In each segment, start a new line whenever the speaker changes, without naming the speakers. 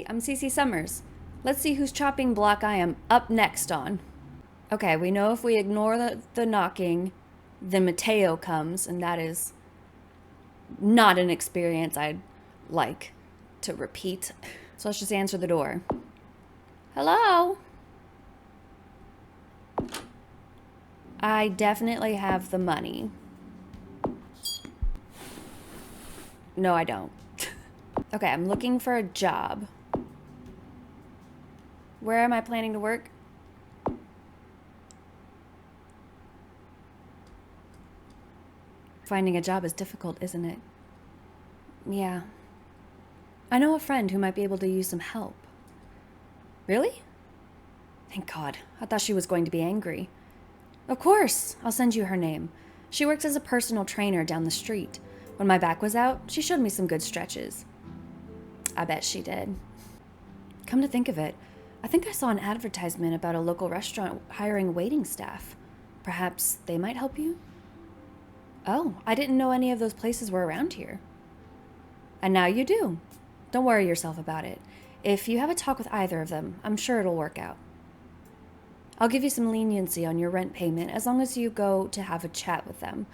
Hey, I'm Cece Summers. Let's see whose chopping block I am up next on. Okay, we know if we ignore the knocking, then Mateo comes, and that is not an experience I'd like to repeat. So let's just answer the door. Hello? I definitely have the money. No, I don't. Okay, I'm looking for a job. Where am I planning to work? Finding a job is difficult, isn't it? Yeah. I know a friend who might be able to use some help. Really? Thank God. I thought she was going to be angry. Of course, I'll send you her name. She works as a personal trainer down the street. When my back was out, she showed me some good stretches. I bet she did. Come to think of it, I think I saw an advertisement about a local restaurant hiring waiting staff. Perhaps they might help you? Oh, I didn't know any of those places were around here. And now you do. Don't worry yourself about it. If you have a talk with either of them, I'm sure it'll work out. I'll give you some leniency on your rent payment as long as you go to have a chat with them.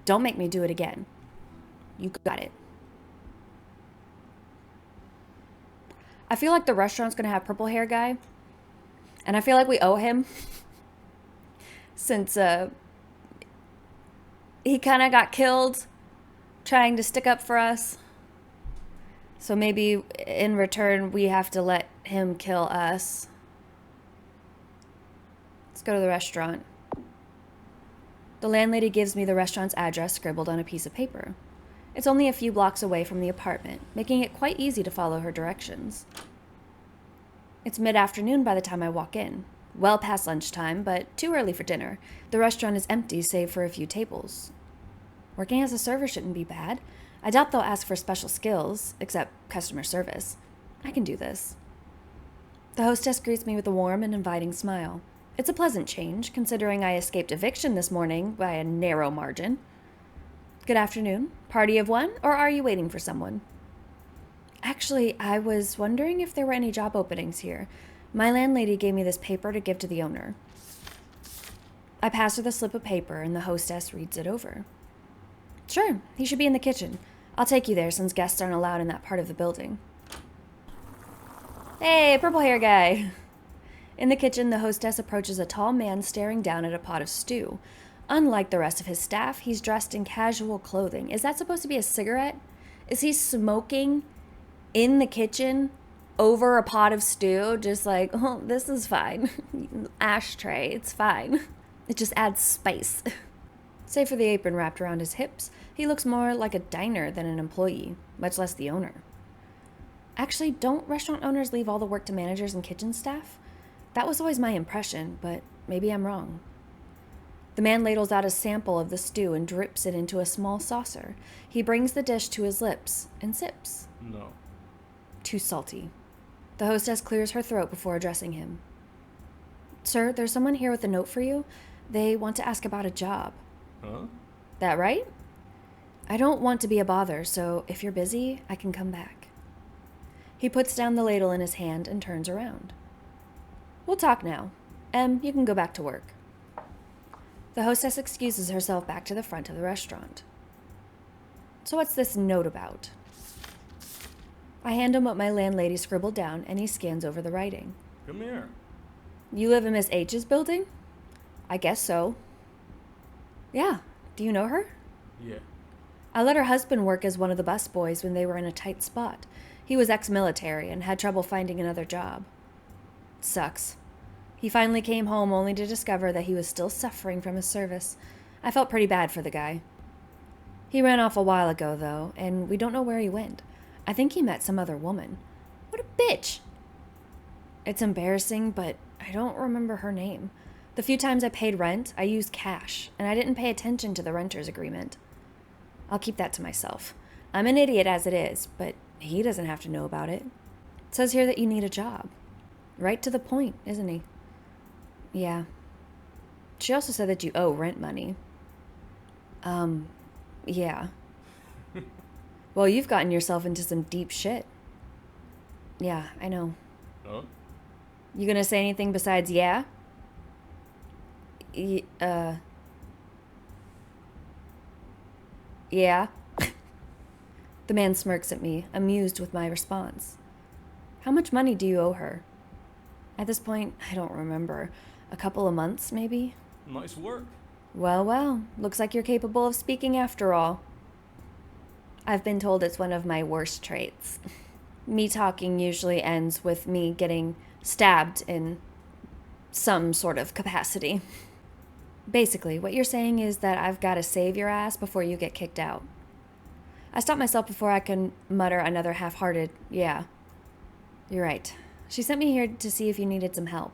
Don't make me do it again. You got it. I feel like the restaurant's gonna have purple hair guy, and I feel like we owe him since he kind of got killed trying to stick up for us. So maybe in return we have to let him kill us. Let's go to the restaurant. The landlady gives me the restaurant's address scribbled on a piece of paper. It's only a few blocks away from the apartment, making it quite easy to follow her directions. It's mid-afternoon by the time I walk in. Well past lunchtime, but too early for dinner. The restaurant is empty save for a few tables. Working as a server shouldn't be bad. I doubt they'll ask for special skills, except customer service. I can do this. The hostess greets me with a warm and inviting smile. It's a pleasant change, considering I escaped eviction this morning by a narrow margin. Good afternoon. Party of one, or are you waiting for someone? Actually, I was wondering if there were any job openings here. My landlady gave me this paper to give to the owner. I pass her the slip of paper, and the hostess reads it over. Sure, he should be in the kitchen. I'll take you there since guests aren't allowed in that part of the building. Hey, purple hair guy. In the kitchen, the hostess approaches a tall man staring down at a pot of stew. Unlike the rest of his staff, he's dressed in casual clothing. Is that supposed to be a cigarette? Is he smoking in the kitchen over a pot of stew? Just like, oh, this is fine. Ashtray, it's fine. It just adds spice. Save for the apron wrapped around his hips, he looks more like a diner than an employee, much less the owner. Actually, don't restaurant owners leave all the work to managers and kitchen staff? That was always my impression, but maybe I'm wrong. The man ladles out a sample of the stew and drips it into a small saucer. He brings the dish to his lips and sips.
No.
Too salty. The hostess clears her throat before addressing him. Sir, there's someone here with a note for you. They want to ask about a job.
Huh?
That right? I don't want to be a bother, so if you're busy, I can come back. He puts down the ladle in his hand and turns around. We'll talk now. You can go back to work. The hostess excuses herself back to the front of the restaurant. So what's this note about? I hand him what my landlady scribbled down, and he scans over the writing.
Come here.
You live in Miss H's building? I guess so. Yeah. Do you know her?
Yeah.
I let her husband work as one of the busboys when they were in a tight spot. He was ex-military and had trouble finding another job. Sucks. He finally came home only to discover that he was still suffering from his service. I felt pretty bad for the guy. He ran off a while ago, though, and we don't know where he went. I think he met some other woman. What a bitch! It's embarrassing, but I don't remember her name. The few times I paid rent, I used cash, and I didn't pay attention to the renter's agreement. I'll keep that to myself. I'm an idiot as it is, but he doesn't have to know about it. It says here that you need a job. Right to the point, isn't he? Yeah. She also said that you owe rent money. Yeah. Well, you've gotten yourself into some deep shit. Yeah, I know.
Huh?
You gonna say anything besides yeah? Yeah? The man smirks at me, amused with my response. How much money do you owe her? At this point, I don't remember. A couple of months, maybe?
Nice work.
Well, well, looks like you're capable of speaking after all. I've been told it's one of my worst traits. Me talking usually ends with me getting stabbed in some sort of capacity. Basically, what you're saying is that I've got to save your ass before you get kicked out. I stopped myself before I can mutter another half hearted, yeah. You're right. She sent me here to see if you needed some help.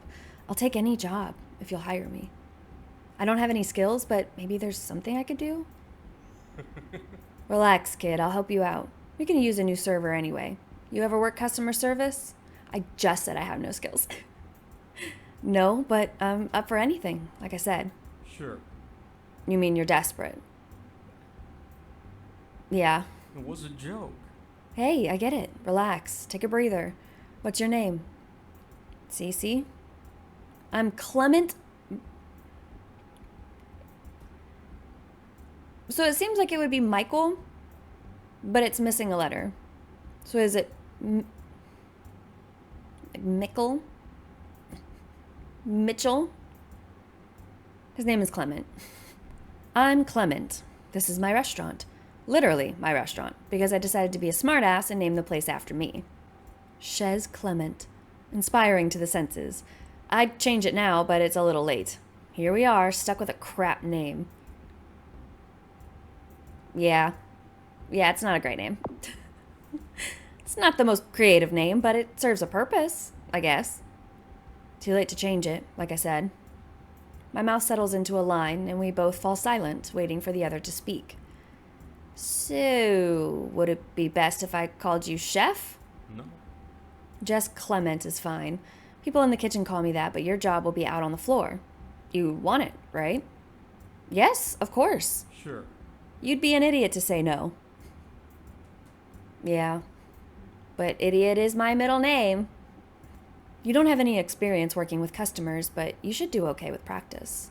I'll take any job if you'll hire me. I don't have any skills, but maybe there's something I could do? Relax, kid. I'll help you out. We can use a new server anyway. You ever work customer service? I just said I have no skills. No, but I'm up for anything, like I said.
Sure.
You mean you're desperate? Yeah.
It was a joke.
Hey, I get it. Relax. Take a breather. What's your name? Cece? I'm Clement. So it seems like it would be Michael, but it's missing a letter. So is it Mickle? Mitchell? His name is Clement. I'm Clement. This is my restaurant. Literally my restaurant, because I decided to be a smartass and name the place after me. Chez Clement. Inspiring to the senses. I'd change it now, but it's a little late. Here we are, stuck with a crap name. Yeah, it's not a great name. It's not the most creative name, but it serves a purpose, I guess. Too late to change it, like I said. My mouth settles into a line, and we both fall silent, waiting for the other to speak. So, would it be best if I called you Chef?
No.
Just Clement is fine. People in the kitchen call me that, but your job will be out on the floor. You want it, right? Yes, of course.
Sure.
You'd be an idiot to say no. Yeah, but idiot is my middle name. You don't have any experience working with customers, but you should do okay with practice.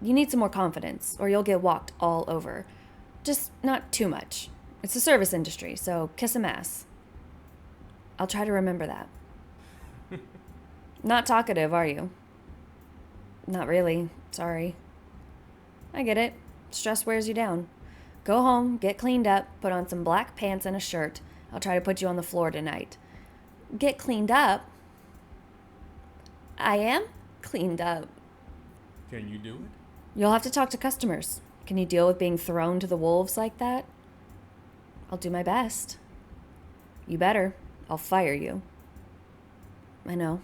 You need some more confidence, or you'll get walked all over. Just not too much. It's the service industry, so kiss some ass. I'll try to remember that. Not talkative, are you? Not really. Sorry. I get it. Stress wears you down. Go home, get cleaned up, put on some black pants and a shirt. I'll try to put you on the floor tonight. Get cleaned up? I am cleaned up.
Can you do it?
You'll have to talk to customers. Can you deal with being thrown to the wolves like that? I'll do my best. You better. I'll fire you. I know.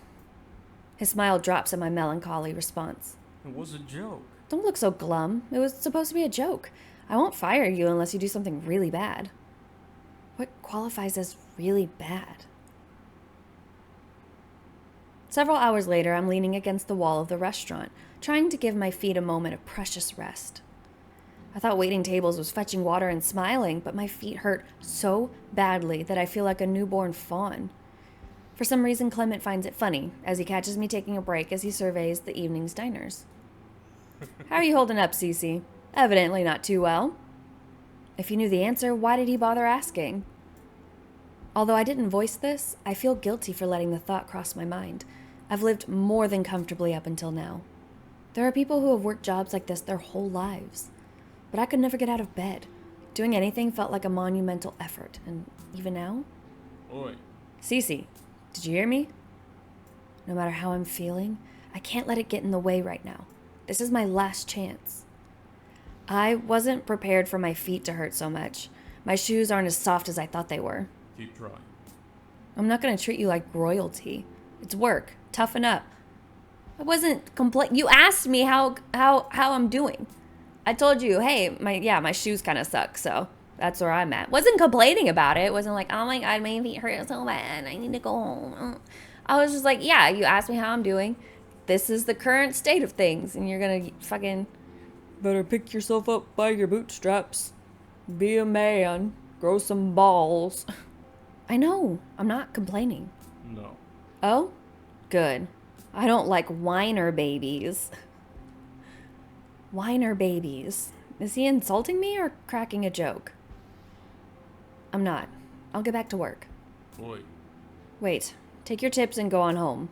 His smile drops at my melancholy response.
It was a joke.
Don't look so glum. It was supposed to be a joke. I won't fire you unless you do something really bad. What qualifies as really bad? Several hours later, I'm leaning against the wall of the restaurant, trying to give my feet a moment of precious rest. I thought waiting tables was fetching water and smiling, but my feet hurt so badly that I feel like a newborn fawn. For some reason, Clement finds it funny as he catches me taking a break as he surveys the evening's diners. How are you holding up, Cece? Evidently not too well. If he knew the answer, why did he bother asking? Although I didn't voice this, I feel guilty for letting the thought cross my mind. I've lived more than comfortably up until now. There are people who have worked jobs like this their whole lives. But I could never get out of bed. Doing anything felt like a monumental effort, and even now?
Oi.
Cece, did you hear me? No matter how I'm feeling, I can't let it get in the way right now. This is my last chance. I wasn't prepared for my feet to hurt so much. My shoes aren't as soft as I thought they were.
Keep trying.
I'm not going to treat you like royalty. It's work. Toughen up. I wasn't You asked me how I'm doing. I told you, hey, my shoes kind of suck, so that's where I'm at. Wasn't complaining about it. Wasn't like, oh my god, my feet hurt so bad. I need to go home. I was just like, yeah, you asked me how I'm doing. This is the current state of things, and you're gonna fucking better pick yourself up by your bootstraps. Be a man. Grow some balls. I know. I'm not complaining.
No.
Oh? Good. I don't like whiner babies. Whiner babies. Is he insulting me or cracking a joke? I'm not. I'll get back to work.
Oi.
Wait. Take your tips and go on home.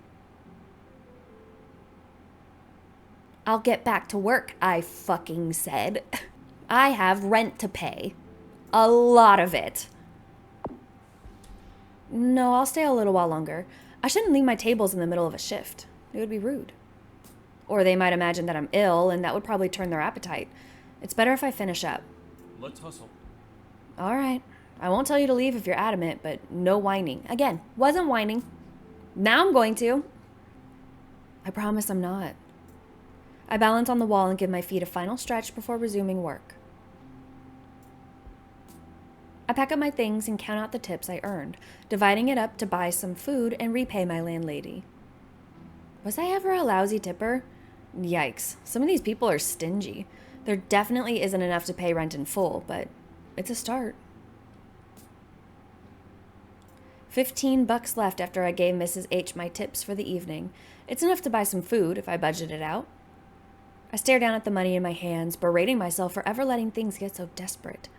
I'll get back to work, I fucking said. I have rent to pay. A lot of it. No, I'll stay a little while longer. I shouldn't leave my tables in the middle of a shift. It would be rude. Or they might imagine that I'm ill, and that would probably turn their appetite. It's better if I finish up.
Let's hustle.
All right. I won't tell you to leave if you're adamant, but no whining. Again, wasn't whining. Now I'm going to. I promise I'm not. I balance on the wall and give my feet a final stretch before resuming work. I pack up my things and count out the tips I earned, dividing it up to buy some food and repay my landlady. Was I ever a lousy tipper? Yikes. Some of these people are stingy. There definitely isn't enough to pay rent in full, but it's a start. $15 left after I gave Mrs. H my tips for the evening. It's enough to buy some food if I budget it out. I stare down at the money in my hands, berating myself for ever letting things get so desperate.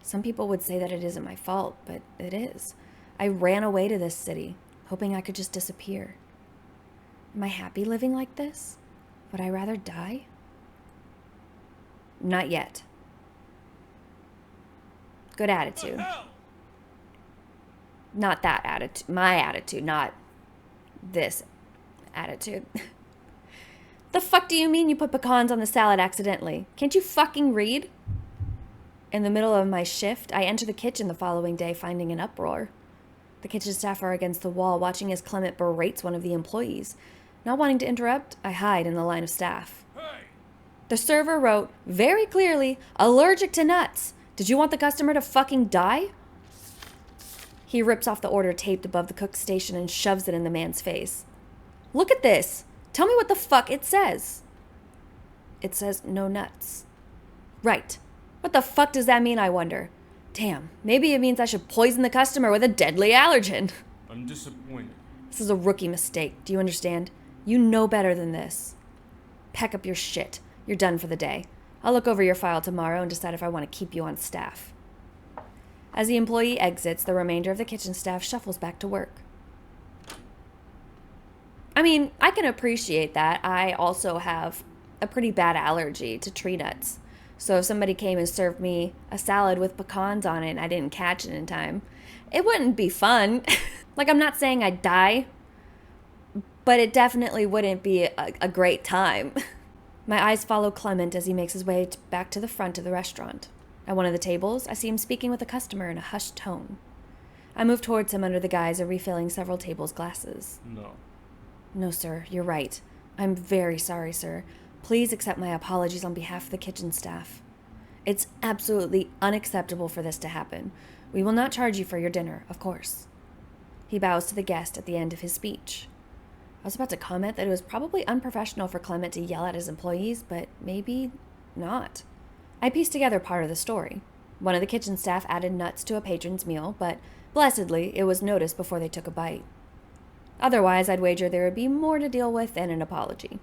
Some people would say that it isn't my fault, but it is. I ran away to this city, hoping I could just disappear. Am I happy living like this? Would I rather die? Not yet. Good attitude. Not that attitude. My attitude, not this attitude. The fuck do you mean you put pecans on the salad accidentally? Can't you fucking read? In the middle of my shift, I enter the kitchen the following day, finding an uproar. The kitchen staff are against the wall, watching as Clement berates one of the employees. Not wanting to interrupt, I hide in the line of staff.
Hey!
The server wrote, very clearly, allergic to nuts. Did you want the customer to fucking die? He rips off the order taped above the cook's station and shoves it in the man's face. Look at this. Tell me what the fuck it says. It says no nuts. Right. What the fuck does that mean, I wonder? Damn, maybe it means I should poison the customer with a deadly allergen.
I'm disappointed.
This is a rookie mistake. Do you understand? You know better than this. Pack up your shit. You're done for the day. I'll look over your file tomorrow and decide if I want to keep you on staff. As the employee exits, the remainder of the kitchen staff shuffles back to work. I mean, I can appreciate that. I also have a pretty bad allergy to tree nuts. So if somebody came and served me a salad with pecans on it and I didn't catch it in time, it wouldn't be fun. Like, I'm not saying I'd die, but it definitely wouldn't be a great time. My eyes follow Clement as he makes his way back to the front of the restaurant. At one of the tables, I see him speaking with a customer in a hushed tone. I move towards him under the guise of refilling several tables' glasses.
No.
No, sir, you're right. I'm very sorry, sir. Please accept my apologies on behalf of the kitchen staff. It's absolutely unacceptable for this to happen. We will not charge you for your dinner, of course. He bows to the guest at the end of his speech. I was about to comment that it was probably unprofessional for Clement to yell at his employees, but maybe not. I pieced together part of the story. One of the kitchen staff added nuts to a patron's meal, but blessedly, it was noticed before they took a bite. Otherwise, I'd wager there would be more to deal with than an apology.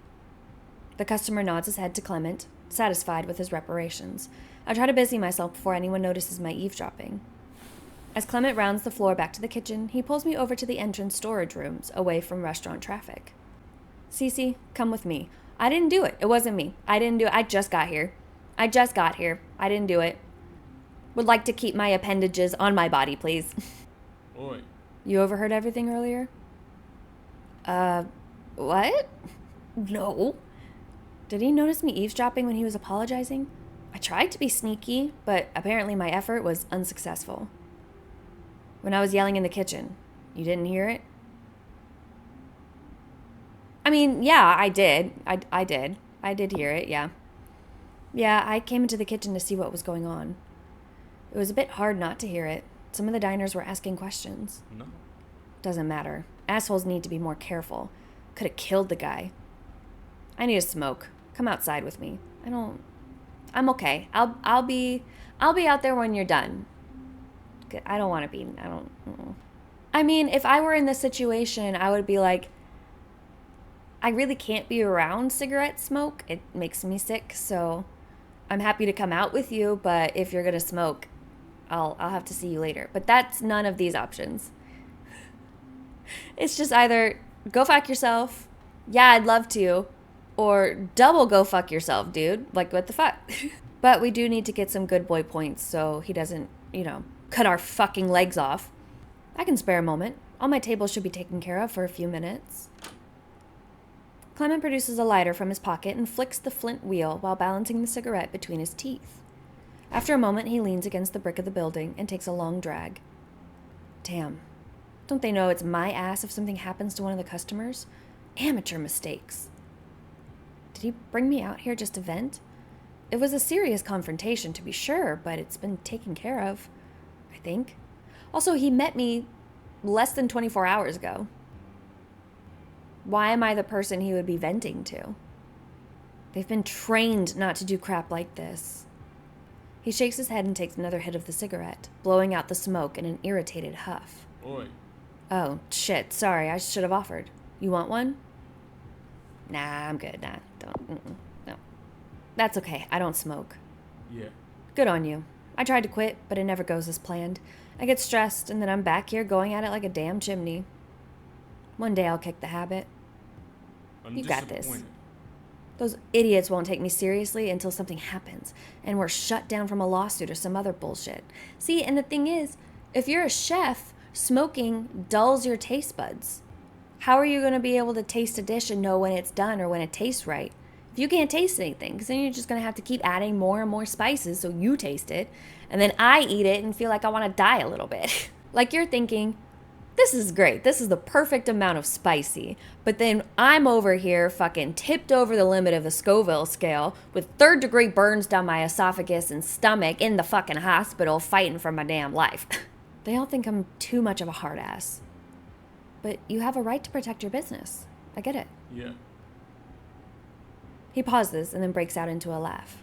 The customer nods his head to Clement, satisfied with his reparations. I try to busy myself before anyone notices my eavesdropping. As Clement rounds the floor back to the kitchen, he pulls me over to the entrance storage rooms, away from restaurant traffic. Cece, come with me. I didn't do it. It wasn't me. I didn't do it. I just got here. I didn't do it. Would like to keep my appendages on my body, please.
Oi.
You overheard everything earlier? What? No. Did he notice me eavesdropping when he was apologizing? I tried to be sneaky, but apparently my effort was unsuccessful. When I was yelling in the kitchen, you didn't hear it? I mean, yeah, I did. I did. I did hear it, yeah. Yeah, I came into the kitchen to see what was going on. It was a bit hard not to hear it. Some of the diners were asking questions.
No.
Doesn't matter. Assholes need to be more careful. Could have killed the guy. I need a smoke. Come outside with me. I'm okay. I'll be out there when you're done. I don't want to be, I don't. I mean, if I were in this situation, I would be like, I really can't be around cigarette smoke. It makes me sick. So I'm happy to come out with you, but if you're going to smoke, I'll have to see you later. But that's none of these options. It's just either go fuck yourself. Yeah, I'd love to. Or double go fuck yourself, dude. Like, what the fuck? But we do need to get some good boy points so he doesn't, cut our fucking legs off. I can spare a moment. All my tables should be taken care of for a few minutes. Clement produces a lighter from his pocket and flicks the flint wheel while balancing the cigarette between his teeth. After a moment, he leans against the brick of the building and takes a long drag. Damn. Don't they know it's my ass if something happens to one of the customers? Amateur mistakes. Did he bring me out here just to vent? It was a serious confrontation, to be sure, but it's been taken care of, I think. Also, he met me less than 24 hours ago. Why am I the person he would be venting to? They've been trained not to do crap like this. He shakes his head and takes another hit of the cigarette, blowing out the smoke in an irritated huff.
Oi.
Oh, shit, sorry, I should have offered. You want one? Nah, I'm good. Nah, don't. No. That's okay, I don't smoke.
Yeah.
Good on you. I tried to quit, but it never goes as planned. I get stressed, and then I'm back here going at it like a damn chimney. One day I'll kick the habit.
I'm
You got this.
disappointed.
Those idiots won't take me seriously until something happens, and we're shut down from a lawsuit or some other bullshit. See, and the thing is, if you're a chef, smoking dulls your taste buds. How are you going to be able to taste a dish and know when it's done or when it tastes right? If you can't taste anything, because then you're just going to have to keep adding more and more spices so you taste it, and then I eat it and feel like I want to die a little bit. Like you're thinking, this is great. This is the perfect amount of spicy. But then I'm over here fucking tipped over the limit of the Scoville scale with 3rd-degree burns down my esophagus and stomach in the fucking hospital fighting for my damn life. They all think I'm too much of a hard ass. But you have a right to protect your business. I get it.
Yeah.
He pauses and then breaks out into a laugh.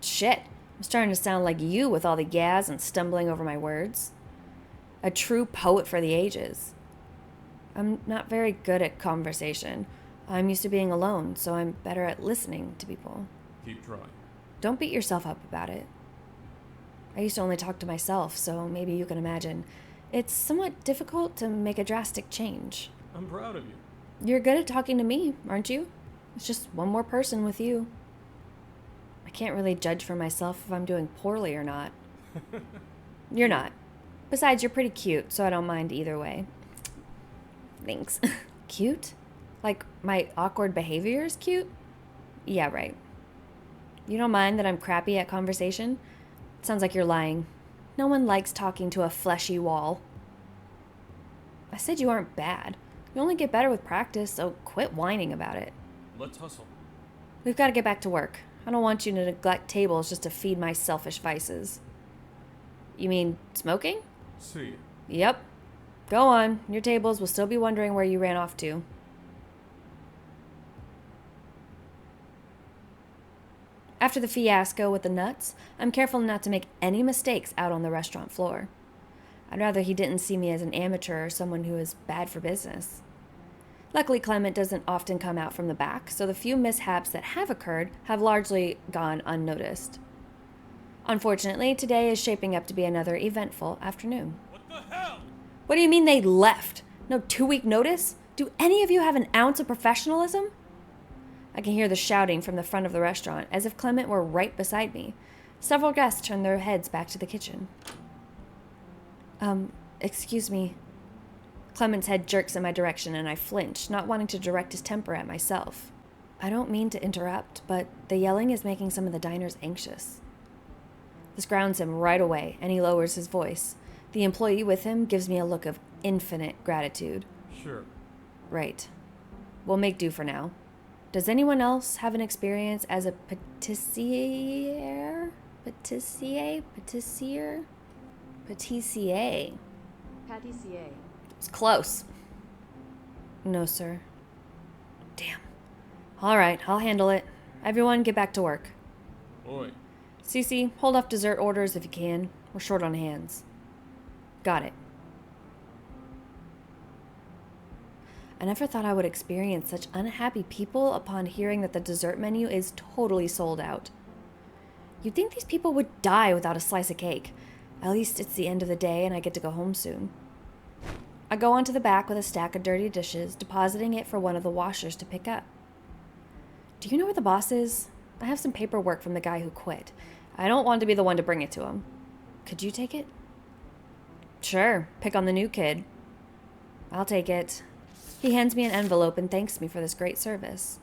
Shit, I'm starting to sound like you with all the yas and stumbling over my words. A true poet for the ages. I'm not very good at conversation. I'm used to being alone, so I'm better at listening to people.
Keep trying.
Don't beat yourself up about it. I used to only talk to myself, so maybe you can imagine. It's somewhat difficult to make a drastic change.
I'm proud of you.
You're good at talking to me, aren't you? It's just one more person with you. I can't really judge for myself if I'm doing poorly or not. You're not. Besides, you're pretty cute, so I don't mind either way. Thanks. Cute? Like, my awkward behavior is cute? Yeah, right. You don't mind that I'm crappy at conversation? Sounds like you're lying. No one likes talking to a fleshy wall. I said you aren't bad. You only get better with practice, so quit whining about it.
Let's hustle.
We've got to get back to work. I don't want you to neglect tables just to feed my selfish vices. You mean smoking?
See ya.
Yep. Go on. Your tables will still be wondering where you ran off to. After the fiasco with the nuts, I'm careful not to make any mistakes out on the restaurant floor. I'd rather he didn't see me as an amateur or someone who is bad for business. Luckily, Clement doesn't often come out from the back, so the few mishaps that have occurred have largely gone unnoticed. Unfortunately, today is shaping up to be another eventful afternoon.
What the hell?
What do you mean they left? No 2-week notice? Do any of you have an ounce of professionalism? I can hear the shouting from the front of the restaurant, as if Clement were right beside me. Several guests turn their heads back to the kitchen. Excuse me. Clement's head jerks in my direction, and I flinch, not wanting to direct his temper at myself. I don't mean to interrupt, but the yelling is making some of the diners anxious. This grounds him right away, and he lowers his voice. The employee with him gives me a look of infinite gratitude.
Sure.
Right. We'll make do for now. Does anyone else have an experience as a patissier? Patissier? Patissier.
Pâtissier.
It's close. No, sir. Damn. All right, I'll handle it. Everyone get back to work.
Oi.
Cece, hold off dessert orders if you can. We're short on hands. Got it. I never thought I would experience such unhappy people upon hearing that the dessert menu is totally sold out. You'd think these people would die without a slice of cake. At least it's the end of the day and I get to go home soon. I go onto the back with a stack of dirty dishes, depositing it for one of the washers to pick up. Do you know where the boss is? I have some paperwork from the guy who quit. I don't want to be the one to bring it to him. Could you take it? Sure, pick on the new kid. I'll take it. He hands me an envelope and thanks me for this great service.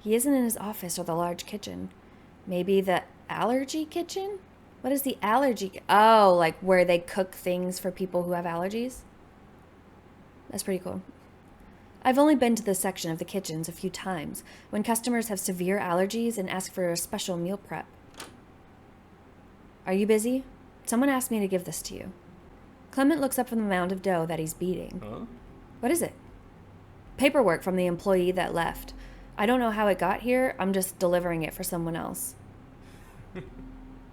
He isn't in his office or the large kitchen. Maybe the allergy kitchen? What is the allergy? Oh, like where they cook things for people who have allergies? That's pretty cool. I've only been to this section of the kitchens a few times when customers have severe allergies and ask for a special meal prep. Are you busy? Someone asked me to give this to you. Clement looks up from the mound of dough that he's beating.
Huh?
What is it? Paperwork from the employee that left. I don't know how it got here. I'm just delivering it for someone else.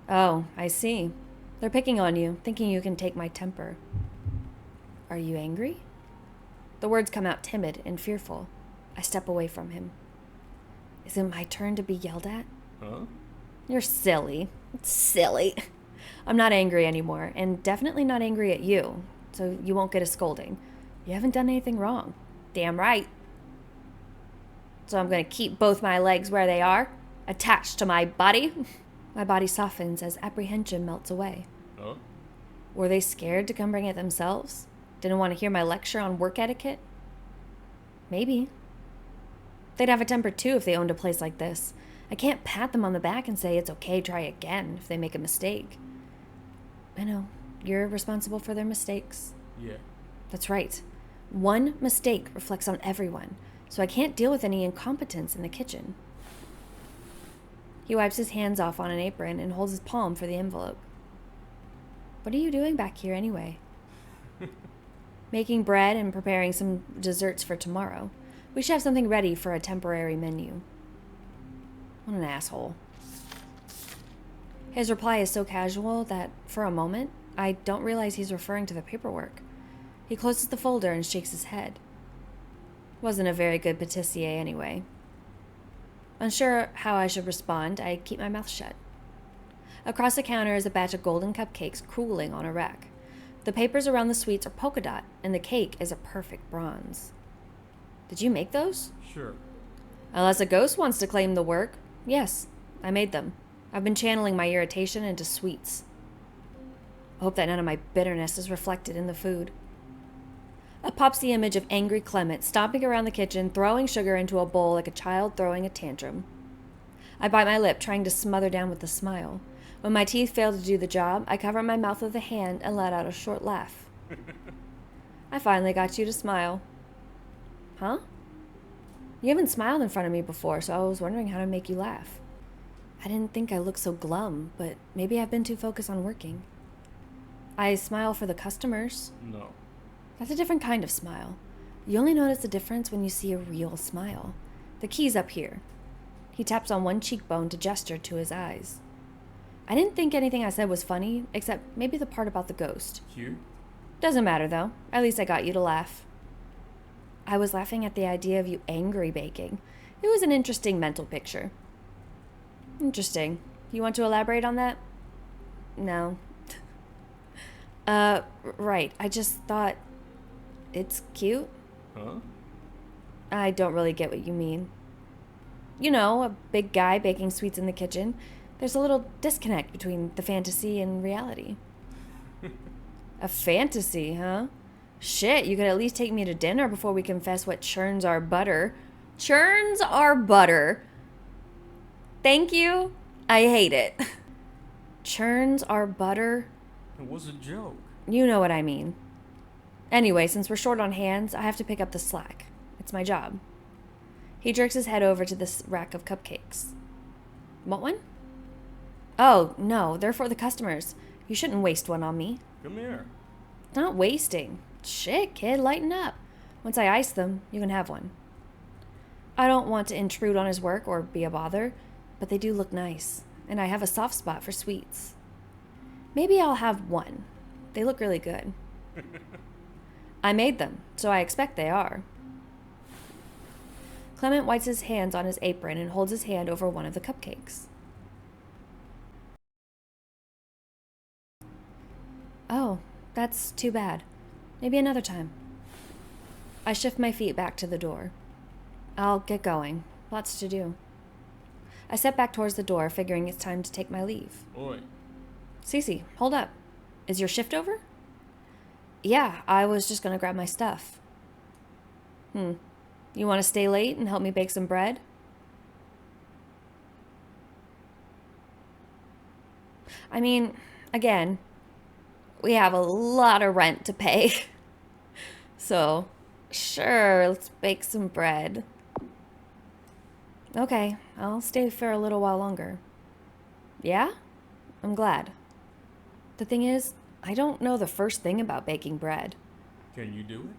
Oh, I see. They're picking on you, thinking you can take my temper. Are you angry? The words come out timid and fearful. I step away from him. Is it my turn to be yelled at?
Huh?
You're silly. It's silly. I'm not angry anymore, and definitely not angry at you, so you won't get a scolding. You haven't done anything wrong. Damn right. So I'm going to keep both my legs where they are, attached to my body. My body softens as apprehension melts away.
Huh?
Were they scared to come bring it themselves? Didn't want to hear my lecture on work etiquette? Maybe. They'd have a temper too if they owned a place like this. I can't pat them on the back and say it's okay, try again if they make a mistake. I know. You're responsible for their mistakes.
Yeah.
That's right. One mistake reflects on everyone, so I can't deal with any incompetence in the kitchen. He wipes his hands off on an apron and holds his palm for the envelope. What are you doing back here anyway? Making bread and preparing some desserts for tomorrow. We should have something ready for a temporary menu. What an asshole. His reply is so casual that, for a moment, I don't realize he's referring to the paperwork. He closes the folder and shakes his head. Wasn't a very good pâtissier anyway. Unsure how I should respond, I keep my mouth shut. Across the counter is a batch of golden cupcakes cooling on a rack. The papers around the sweets are polka dot, and the cake is a perfect bronze. Did you make those?
Sure.
Unless a ghost wants to claim the work. Yes, I made them. I've been channeling my irritation into sweets. I hope that none of my bitterness is reflected in the food. Up pops the image of angry Clement stomping around the kitchen, throwing sugar into a bowl like a child throwing a tantrum. I bite my lip, trying to smother down with a smile. When my teeth fail to do the job, I cover my mouth with a hand and let out a short laugh. I finally got you to smile. Huh? You haven't smiled in front of me before, so I was wondering how to make you laugh. I didn't think I looked so glum, but maybe I've been too focused on working. I smile for the customers.
No.
That's a different kind of smile. You only notice the difference when you see a real smile. The key's up here. He taps on one cheekbone to gesture to his eyes. I didn't think anything I said was funny, except maybe the part about the ghost.
Cute?
Doesn't matter, though. At least I got you to laugh. I was laughing at the idea of you angry baking. It was an interesting mental picture. Interesting. You want to elaborate on that? No. Right. I just thought it's cute.
Huh?
I don't really get what you mean. You know, a big guy baking sweets in the kitchen. There's a little disconnect between the fantasy and reality. A fantasy, huh? Shit, you could at least take me to dinner before we confess what churns our butter. Churns our butter. Thank you. I hate it. Churns our butter.
It was a joke.
You know what I mean. Anyway, since we're short on hands, I have to pick up the slack. It's my job. He jerks his head over to this rack of cupcakes. Want one? Oh, no, they're for the customers. You shouldn't waste one on me.
Come here.
Not wasting. Shit, kid, lighten up. Once I ice them, you can have one. I don't want to intrude on his work or be a bother, but they do look nice, and I have a soft spot for sweets. Maybe I'll have one. They look really good. I made them, so I expect they are. Clement wipes his hands on his apron and holds his hand over one of the cupcakes. Oh, that's too bad. Maybe another time. I shift my feet back to the door. I'll get going. Lots to do. I step back towards the door, figuring it's time to take my leave.
Oi.
Cece, hold up. Is your shift over? Yeah, I was just gonna grab my stuff. You want to stay late and help me bake some bread? I mean, again, we have a lot of rent to pay. So, sure, let's bake some bread. Okay, I'll stay for a little while longer. Yeah? I'm glad. The thing is, I don't know the first thing about baking bread.
Can you do it?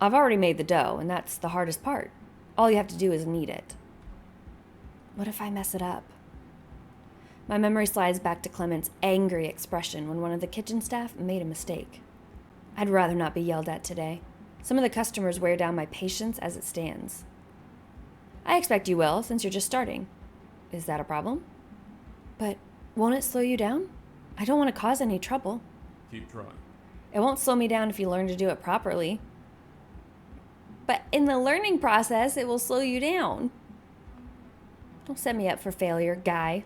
I've already made the dough, and that's the hardest part. All you have to do is knead it. What if I mess it up? My memory slides back to Clement's angry expression when one of the kitchen staff made a mistake. I'd rather not be yelled at today. Some of the customers wear down my patience as it stands. I expect you will, since you're just starting. Is that a problem? But won't it slow you down? I don't want to cause any trouble.
Keep trying.
It won't slow me down if you learn to do it properly. But in the learning process, it will slow you down. Don't set me up for failure, guy.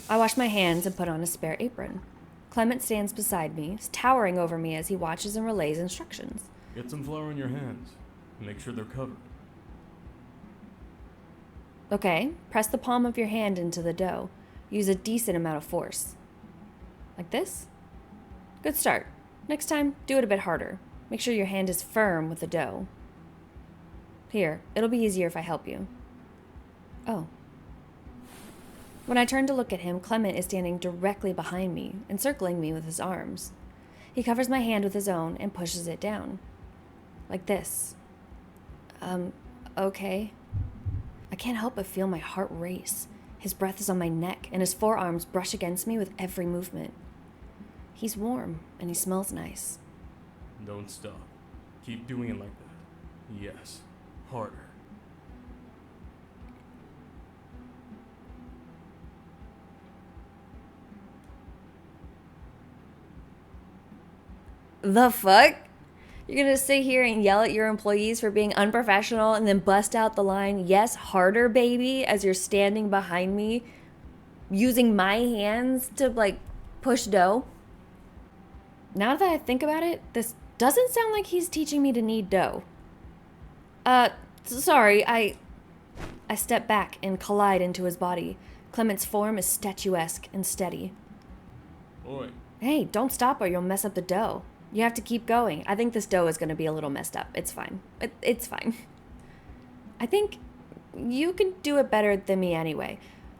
I wash my hands and put on a spare apron. Clement stands beside me, towering over me as he watches and relays instructions.
Get some flour in your hands. Make sure they're covered.
Okay, press the palm of your hand into the dough. Use a decent amount of force. Like this? Good start. Next time, do it a bit harder. Make sure your hand is firm with the dough. Here, it'll be easier if I help you. Oh. When I turn to look at him, Clement is standing directly behind me, encircling me with his arms. He covers my hand with his own and pushes it down. Like this. Okay. I can't help but feel my heart race. His breath is on my neck, and his forearms brush against me with every movement. He's warm, and he smells nice.
Don't stop. Keep doing it like that. Yes. Harder.
The fuck? You're gonna sit here and yell at your employees for being unprofessional and then bust out the line, yes, harder, baby, as you're standing behind me, using my hands to, push dough? Now that I think about it, this doesn't sound like he's teaching me to knead dough. Sorry, I step back and collide into his body. Clement's form is statuesque and steady.
Oi.
Hey, don't stop or you'll mess up the dough. You have to keep going. I think this dough is going to be a little messed up. It's fine. It's fine. I think you can do it better than me anyway.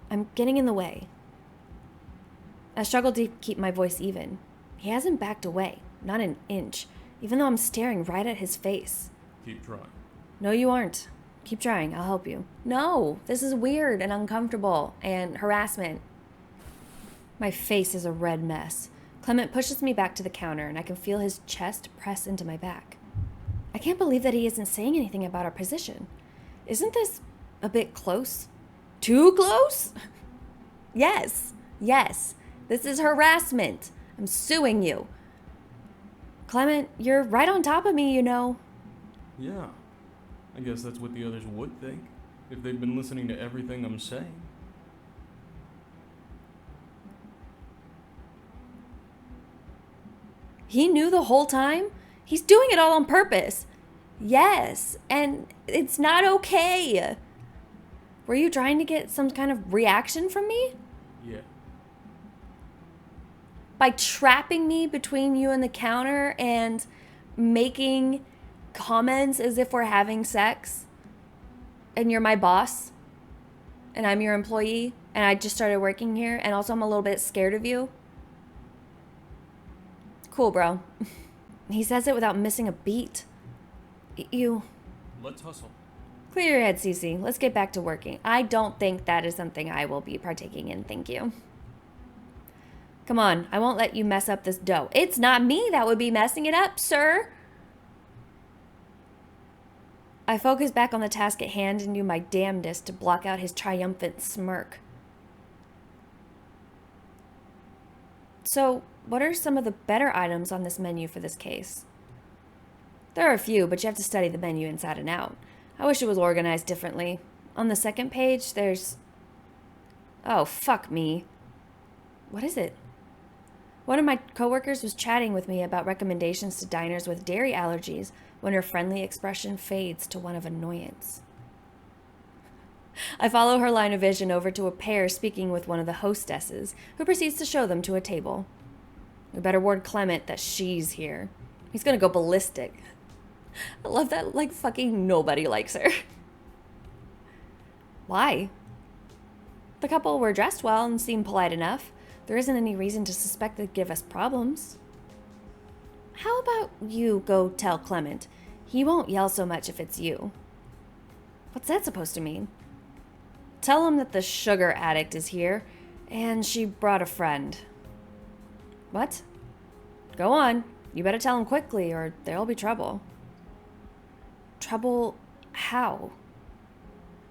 I'm getting in the way. I struggle to keep my voice even. He hasn't backed away, not an inch, even though I'm staring right at his face.
Keep trying.
No, you aren't. Keep trying. I'll help you. No, this is weird and uncomfortable and harassment. My face is a red mess. Clement pushes me back to the counter, and I can feel his chest press into my back. I can't believe that he isn't saying anything about our position. Isn't this a bit close? Too close? Yes. This is harassment. I'm suing you. Clement, you're right on top of me, you know.
Yeah. I guess that's what the others would think, if they'd been listening to everything I'm saying.
He knew the whole time? He's doing it all on purpose. Yes, and it's not okay. Were you trying to get some kind of reaction from me?
Yeah.
By trapping me between you and the counter and making comments as if we're having sex? And you're my boss? And I'm your employee? And I just started working here? And also I'm a little bit scared of you? Cool, bro. He says it without missing a beat. You...
Let's hustle.
Clear your head, Cece. Let's get back to working. I don't think that is something I will be partaking in, thank you. Come on, I won't let you mess up this dough. It's not me that would be messing it up, sir. I focused back on the task at hand and do my damnedest to block out his triumphant smirk. So, what are some of the better items on this menu for this case? There are a few, but you have to study the menu inside and out. I wish it was organized differently. On the second page, there's... Oh, fuck me. What is it? One of my coworkers was chatting with me about recommendations to diners with dairy allergies when her friendly expression fades to one of annoyance. I follow her line of vision over to a pair speaking with one of the hostesses, who proceeds to show them to a table. We better warn Clement that she's here. He's gonna go ballistic. I love that, like, fucking nobody likes her. Why? The couple were dressed well and seemed polite enough. There isn't any reason to suspect they'd give us problems. How about you go tell Clement? He won't yell so much if it's you. What's that supposed to mean? Tell him that the sugar addict is here, and she brought a friend. What? Go on. You better tell him quickly, or there'll be trouble. Trouble how?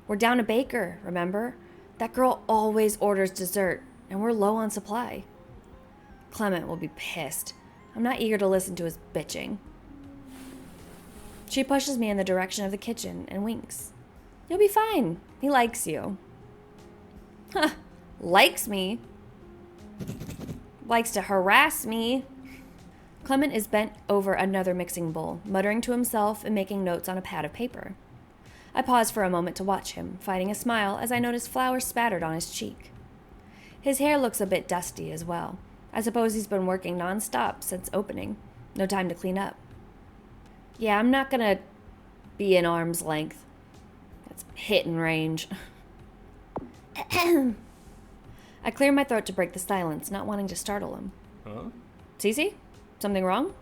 We're down a baker, remember? That girl always orders dessert, and we're low on supply. Clement will be pissed. I'm not eager to listen to his bitching. She pushes me in the direction of the kitchen and winks. You'll be fine. He likes you. Huh. Likes me? Likes to harass me. Clement is bent over another mixing bowl, muttering to himself and making notes on a pad of paper. I pause for a moment to watch him, fighting a smile as I notice flour spattered on his cheek. His hair looks a bit dusty as well. I suppose he's been working non-stop since opening. No time to clean up. Yeah, I'm not gonna be in arm's length. That's hitting range. I clear my throat to break the silence, not wanting to startle him.
Huh?
Cece? Something wrong?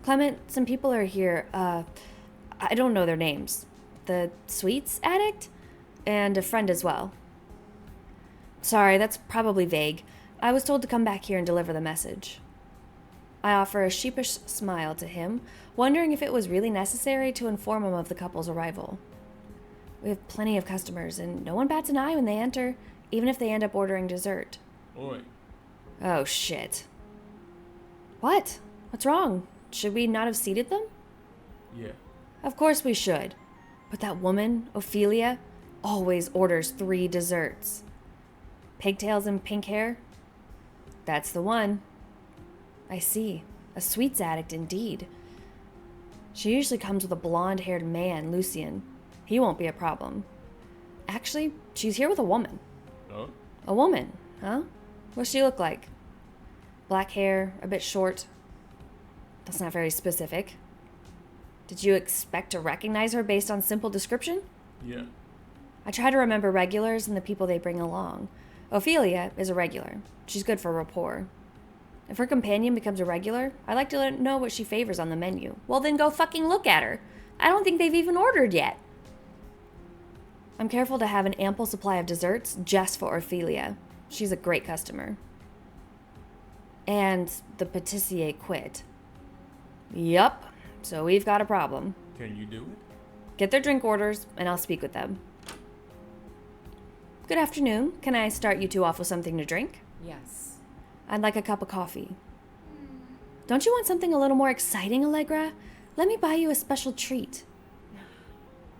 Clement, some people are here. I don't know their names. The sweets addict? And a friend as well. Sorry, that's probably vague. I was told to come back here and deliver the message. I offer a sheepish smile to him, wondering if it was really necessary to inform him of the couple's arrival. We have plenty of customers, and no one bats an eye when they enter, even if they end up ordering dessert.
Oi.
Oh, shit. What? What's wrong? Should we not have seated them?
Yeah.
Of course we should. But that woman, Ophelia, always orders 3 desserts. Pigtails and pink hair? That's the one. I see. A sweets addict indeed. She usually comes with a blonde-haired man, Lucien. He won't be a problem. Actually, she's here with a woman.
Huh?
A woman, huh? What's she look like? Black hair, a bit short. That's not very specific. Did you expect to recognize her based on simple description?
Yeah.
I try to remember regulars and the people they bring along. Ophelia is a regular. She's good for rapport. If her companion becomes a regular, I like to know what she favors on the menu. Well, then go fucking look at her. I don't think they've even ordered yet. I'm careful to have an ample supply of desserts just for Ophelia. She's a great customer. And the patissier quit. Yup, so we've got a problem.
Can you do it?
Get their drink orders, and I'll speak with them. Good afternoon. Can I start you two off with something to drink?
Yes.
I'd like a cup of coffee. Don't you want something a little more exciting, Allegra? Let me buy you a special treat.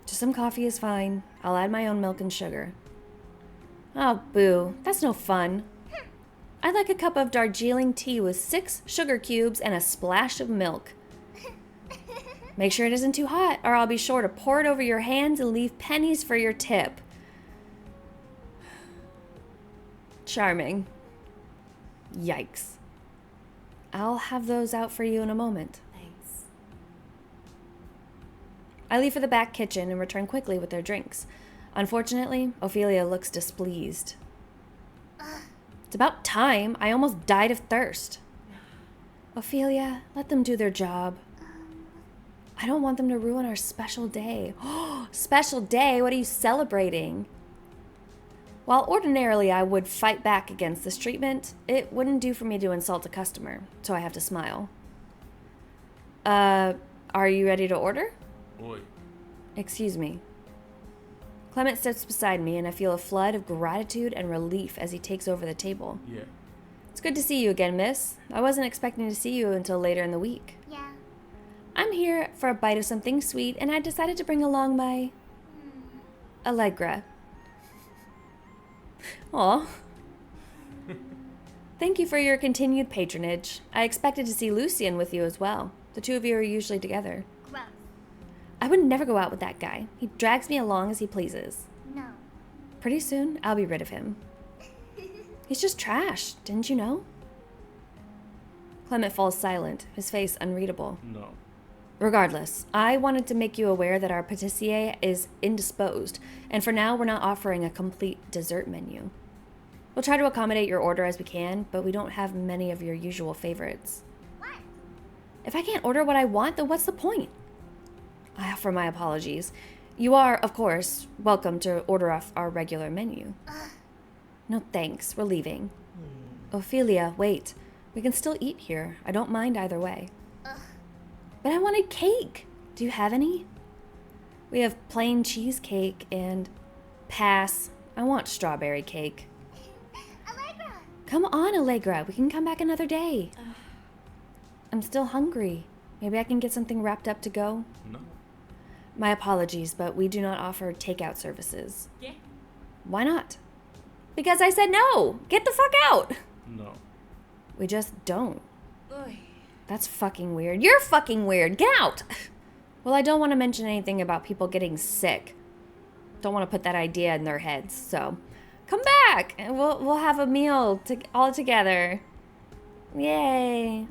Just some coffee is fine. I'll add my own milk and sugar. Oh, boo. That's no fun. I'd like a cup of Darjeeling tea with 6 sugar cubes and a splash of milk. Make sure it isn't too hot, or I'll be sure to pour it over your hands and leave pennies for your tip. Charming. Yikes. I'll have those out for you in a moment.
Thanks.
I leave for the back kitchen and return quickly with their drinks. Unfortunately, Ophelia looks displeased. It's about time. I almost died of thirst. Ophelia, let them do their job. I don't want them to ruin our special day. Special day? What are you celebrating? While ordinarily I would fight back against this treatment, it wouldn't do for me to insult a customer, so I have to smile. Are you ready to order?
Oi.
Excuse me. Clement steps beside me, and I feel a flood of gratitude and relief as he takes over the table.
Yeah.
It's good to see you again, miss. I wasn't expecting to see you until later in the week.
Yeah.
I'm here for a bite of something sweet, and I decided to bring along my... Allegra. Aw. Thank you for your continued patronage. I expected to see Lucian with you as well. The two of you are usually together.
Gross.
I would never go out with that guy. He drags me along as he pleases.
No.
Pretty soon, I'll be rid of him. He's just trash, didn't you know? Clement falls silent, his face unreadable.
No.
Regardless, I wanted to make you aware that our pâtissier is indisposed, and for now we're not offering a complete dessert menu. We'll try to accommodate your order as we can, but we don't have many of your usual favorites.
What?
If I can't order what I want, then what's the point? I offer my apologies. You are, of course, welcome to order off our regular menu. No thanks, we're leaving. Ophelia, wait. We can still eat here. I don't mind either way. But I wanted cake. Do you have any? We have plain cheesecake and... Pass. I want strawberry cake.
Allegra!
Come on, Allegra. We can come back another day. I'm still hungry. Maybe I can get something wrapped up to go?
No.
My apologies, but we do not offer takeout services.
Yeah.
Why not? Because I said no! Get the fuck out!
No.
We just don't.
Oy.
That's fucking weird. You're fucking weird. Get out! Well, I don't want to mention anything about people getting sick. Don't want to put that idea in their heads, so... Come back! And we'll have a meal all together. Yay.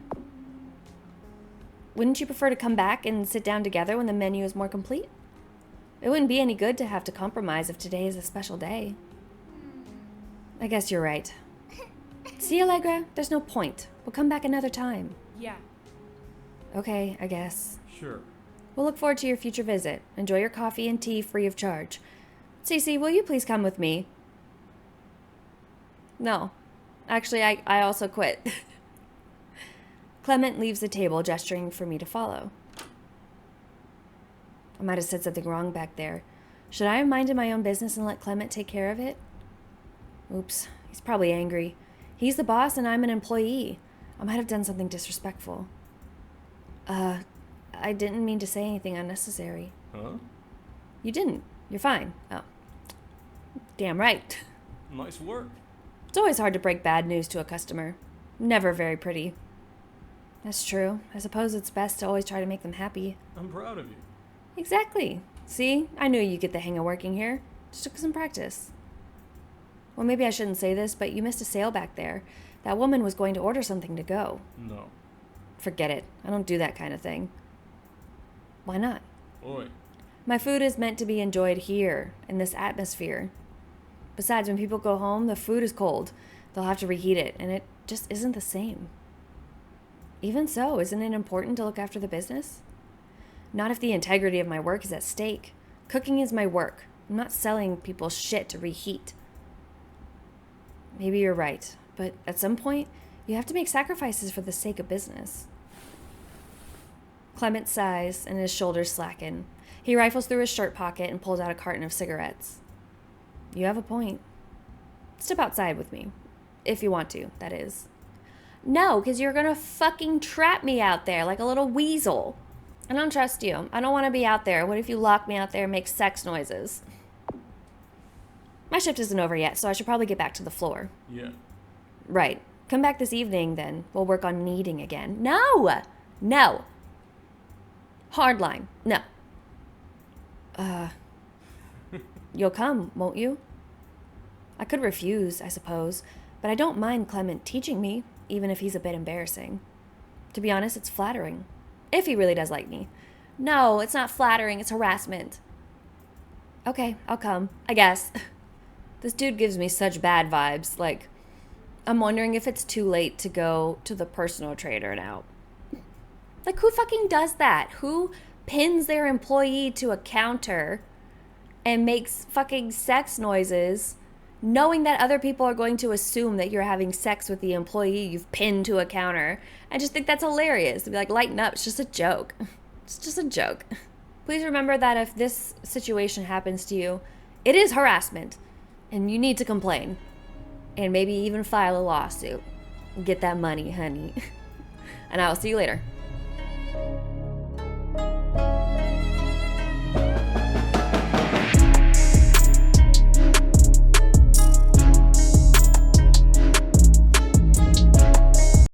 Wouldn't you prefer to come back and sit down together when the menu is more complete? It wouldn't be any good to have to compromise if today is a special day. I guess you're right. See, Allegra? There's no point. We'll come back another time.
Yeah.
Okay, I guess.
Sure.
We'll look forward to your future visit. Enjoy your coffee and tea free of charge. Cece, will you please come with me? No. Actually, I also quit. Clement leaves the table, gesturing for me to follow. I might have said something wrong back there. Should I have minded my own business and let Clement take care of it? Oops, he's probably angry. He's the boss and I'm an employee. I might have done something disrespectful. I didn't mean to say anything unnecessary.
Huh?
You didn't. You're fine. Oh. Damn right.
Nice work.
It's always hard to break bad news to a customer. Never very pretty. That's true. I suppose it's best to always try to make them happy.
I'm proud of you.
Exactly. See? I knew you'd get the hang of working here. Just took some practice. Well, maybe I shouldn't say this, but you missed a sale back there. That woman was going to order something to go.
No.
Forget it. I don't do that kind of thing. Why not?
Oi.
My food is meant to be enjoyed here, in this atmosphere. Besides, when people go home, the food is cold. They'll have to reheat it, and it just isn't the same. Even so, isn't it important to look after the business? Not if the integrity of my work is at stake. Cooking is my work. I'm not selling people shit to reheat. Maybe you're right, but at some point, you have to make sacrifices for the sake of business. Clement sighs and his shoulders slacken. He rifles through his shirt pocket and pulls out a carton of cigarettes. You have a point. Step outside with me. If you want to, that is. No, because you're gonna fucking trap me out there like a little weasel. I don't trust you. I don't want to be out there. What if you lock me out there and make sex noises? My shift isn't over yet, so I should probably get back to the floor.
Yeah.
Right. Come back this evening, then. We'll work on kneading again. No! No! Hardline. No. You'll come, won't you? I could refuse, I suppose, but I don't mind Clement teaching me, even if he's a bit embarrassing. To be honest, it's flattering. If he really does like me. No, it's not flattering, it's harassment. Okay, I'll come, I guess. This dude gives me such bad vibes, like, I'm wondering if it's too late to go to the personal trainer now. Like, who fucking does that? Who pins their employee to a counter and makes fucking sex noises knowing that other people are going to assume that you're having sex with the employee you've pinned to a counter. I just think that's hilarious. To be like, lighten up, it's just a joke. It's just a joke. Please remember that if this situation happens to you, it is harassment, and you need to complain, and maybe even file a lawsuit. Get that money, honey. And I will see you later.